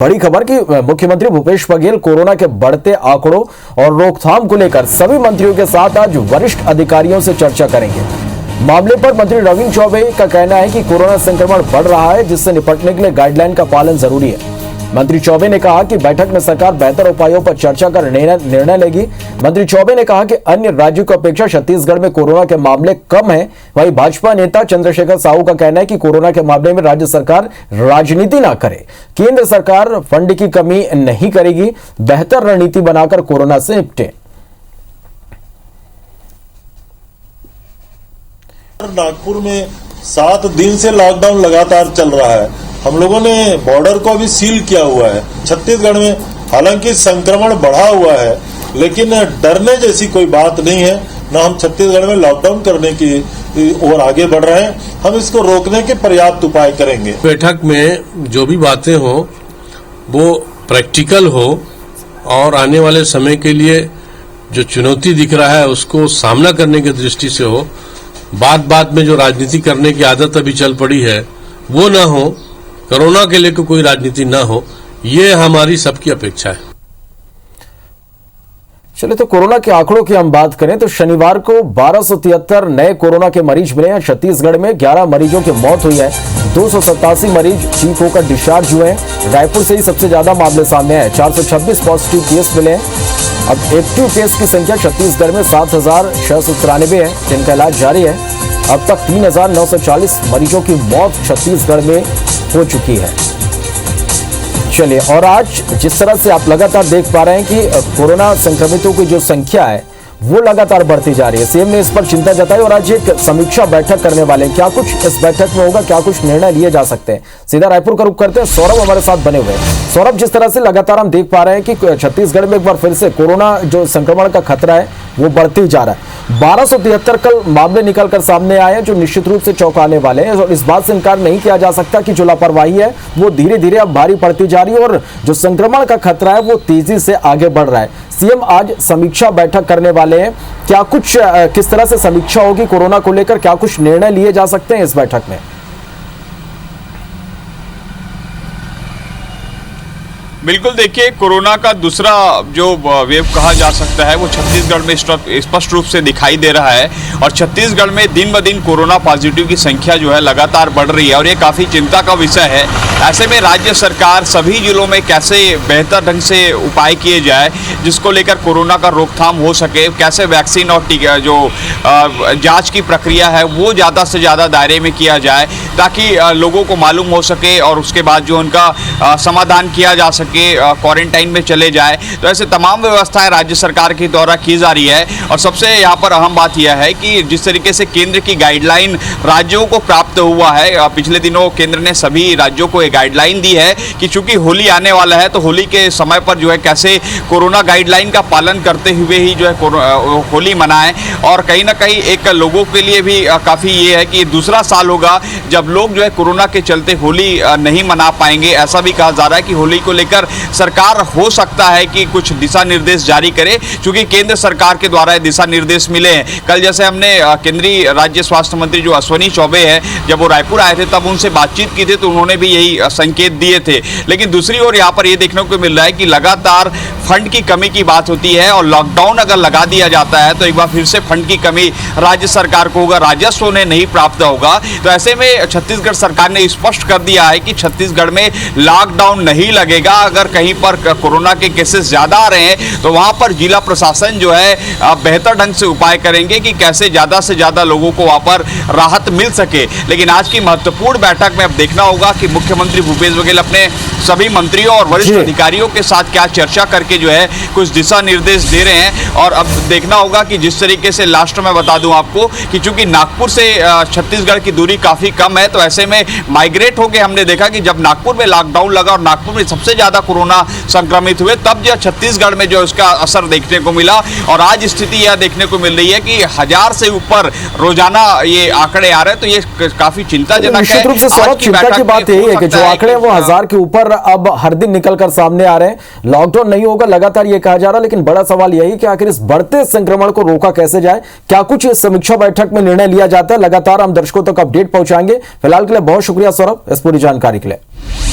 बड़ी खबर कि मुख्यमंत्री भूपेश बघेल कोरोना के बढ़ते आंकड़ों और रोकथाम को लेकर सभी मंत्रियों के साथ आज वरिष्ठ अधिकारियों से चर्चा करेंगे। मामले पर मंत्री रविंद्र चौबे का कहना है कि कोरोना संक्रमण बढ़ रहा है, जिससे निपटने के लिए गाइडलाइन का पालन जरूरी है। मंत्री चौबे ने कहा कि बैठक में सरकार बेहतर उपायों पर चर्चा कर निर्णय लेगी। मंत्री चौबे ने कहा कि अन्य राज्यों की अपेक्षा छत्तीसगढ़ में कोरोना के मामले कम हैं। वहीं भाजपा नेता चंद्रशेखर साहू का कहना है कि कोरोना के मामले में राज्य सरकार राजनीति ना करे। केंद्र सरकार फंड की कमी नहीं करेगी, बेहतर रणनीति बनाकर कोरोना से निपटे। नागपुर में 7 दिन से लॉकडाउन लगातार चल रहा है। हम लोगों ने बॉर्डर को अभी सील किया हुआ है। छत्तीसगढ़ में हालांकि संक्रमण बढ़ा हुआ है, लेकिन डरने जैसी कोई बात नहीं है। न हम छत्तीसगढ़ में लॉकडाउन करने की ओर आगे बढ़ रहे हैं। हम इसको रोकने के पर्याप्त उपाय करेंगे। बैठक में जो भी बातें हो वो प्रैक्टिकल हो और आने वाले समय के लिए जो चुनौती दिख रहा है उसको सामना करने की दृष्टि से हो। बात में जो राजनीति करने की आदत अभी चल पड़ी है वो ना हो, कोरोना के लिए कोई राजनीति ना हो, ये हमारी सबकी अपेक्षा है। चलिए तो कोरोना के आंकड़ों की हम बात करें तो शनिवार को 1273 नए कोरोना के मरीज मिले हैं। छत्तीसगढ़ में 11 मरीजों की मौत हुई है। 287 मरीज ठीक होकर डिस्चार्ज हुए हैं। रायपुर से ही सबसे ज्यादा मामले सामने आए। 426 पॉजिटिव केस मिले हैं। अब एक्टिव केस की संख्या छत्तीसगढ़ में 7,693 है, जिनका इलाज जारी है। अब तक 3,940 मरीजों की मौत छत्तीसगढ़ में हो चुकी है। चलिए, और आज जिस तरह से आप लगातार देख पा रहे हैं कि कोरोना संक्रमितों की जो संख्या है वो लगातार बढ़ती जा रही है। सीएम ने इस पर चिंता जताई और आज एक समीक्षा बैठक करने वाले हैं। क्या कुछ इस बैठक में होगा, क्या कुछ निर्णय लिए जा सकते हैं, सीधा रायपुर का रुख करते हैं। सौरभ हमारे साथ बने हुए हैं। सौरभ, जिस तरह से लगातार हम देख पा रहे हैं कि छत्तीसगढ़ में एक बार फिर से कोरोना जो संक्रमण का खतरा है वो बढ़ती जा रहा है। 1273 कल मामले निकलकर सामने आए हैं जो निश्चित रूप से चौंकाने वाले हैं और इस बात से इनकार नहीं किया जा सकता कि जो लापरवाही है वो धीरे धीरे अब भारी पड़ती जा रही है और जो संक्रमण का खतरा है वो तेजी से आगे बढ़ रहा है। सीएम आज समीक्षा बैठक करने वाले हैं। क्या कुछ किस तरह से समीक्षा होगी कोरोना को लेकर, क्या कुछ निर्णय लिए जा सकते हैं इस बैठक में? बिल्कुल, देखिए, कोरोना का दूसरा जो वेव कहा जा सकता है वो छत्तीसगढ़ में स्पष्ट रूप से दिखाई दे रहा है और छत्तीसगढ़ में दिन ब दिन कोरोना पॉजिटिव की संख्या जो है लगातार बढ़ रही है और ये काफ़ी चिंता का विषय है। ऐसे में राज्य सरकार सभी जिलों में कैसे बेहतर ढंग से उपाय किए जाए जिसको लेकर कोरोना का रोकथाम हो सके, कैसे वैक्सीन और टीका जो जाँच की प्रक्रिया है वो ज़्यादा से ज़्यादा दायरे में किया जाए ताकि लोगों को मालूम हो सके और उसके बाद जो उनका समाधान किया जा सके, क्वारंटाइन में चले जाए। तो ऐसे तमाम व्यवस्थाएं राज्य सरकार के द्वारा की जा रही है और सबसे यहाँ पर अहम बात यह है कि जिस तरीके से केंद्र की गाइडलाइन राज्यों को प्राप्त हुआ है, पिछले दिनों केंद्र ने सभी राज्यों को एक गाइडलाइन दी है कि चूंकि होली आने वाला है तो होली के समय पर जो है कैसे कोरोना गाइडलाइन का पालन करते हुए ही जो है होली मनाएं और कहीं ना कहीं एक लोगों के लिए भी काफ़ी ये है कि दूसरा साल होगा जब लोग जो है कोरोना के चलते होली नहीं मना पाएंगे। ऐसा भी कहा जा रहा है कि होली को लेकर सरकार हो सकता है कि कुछ दिशा निर्देश जारी करे, क्योंकि केंद्र सरकार के द्वारा दिशा निर्देश मिले हैं। कल जैसे हमने केंद्रीय राज्य स्वास्थ्य मंत्री जो अश्विनी चौबे हैं, जब वो रायपुर आए थे तब उनसे बातचीत की थी तो उन्होंने भी यही संकेत दिए थे। लेकिन दूसरी ओर यहाँ पर ये देखने को मिल रहा है कि लगातार फंड की कमी की बात होती है और लॉकडाउन अगर लगा दिया जाता है तो एक बार फिर से फंड की कमी राज्य सरकार को होगा, राजस्व उन्हें नहीं प्राप्त होगा। तो ऐसे में छत्तीसगढ़ सरकार ने स्पष्ट कर दिया है कि छत्तीसगढ़ में लॉकडाउन नहीं लगेगा। अगर कहीं पर कोरोना के केसेस ज्यादा आ रहे हैं तो वहां पर जिला प्रशासन जो है बेहतर ढंग से उपाय करेंगे कि कैसे ज्यादा से ज्यादा लोगों को वहां पर राहत मिल सके। लेकिन आज की महत्वपूर्ण बैठक में अब देखना होगा कि मुख्यमंत्री भूपेश बघेल अपने सभी मंत्रियों और वरिष्ठ अधिकारियों के साथ क्या चर्चा करके जो है कुछ दिशा निर्देश दे रहे हैं। और अब देखना होगा कि जिस तरीके से लास्ट में बता दूं आपको कि चूंकि नागपुर से छत्तीसगढ़ की दूरी काफी कम है तो ऐसे में माइग्रेट होकर हमने देखा कि जब नागपुर में लॉकडाउन लगा और नागपुर में सबसे ज्यादा कोरोना संक्रमित हुए तब जो छत्तीसगढ़ में जो इसका असर देखने को मिला। और आज स्थिति यह देखने को मिल रही है कि 1000 से ऊपर रोजाना ये आंकड़े आ रहे हैं, तो ये काफी चिंताजनक है। निश्चित रूप से सौरभ, चिंता की बात यही है कि जो आंकड़े वो 1000 के ऊपर अब हर दिन निकलकर सामने आ रहे हैं। लॉकडाउन नहीं होगा लगातार ये कहा जा रहा है, लेकिन बड़ा सवाल यही कि आखिर इस बढ़ते संक्रमण को रोका कैसे जाए, क्या कुछ इस समीक्षा बैठक में निर्णय लिया जाता है। लगातार हम दर्शकों तक अपडेट पहुंचाएंगे। फिलहाल के लिए बहुत शुक्रिया सौरभ इस पूरी जानकारी के लिए।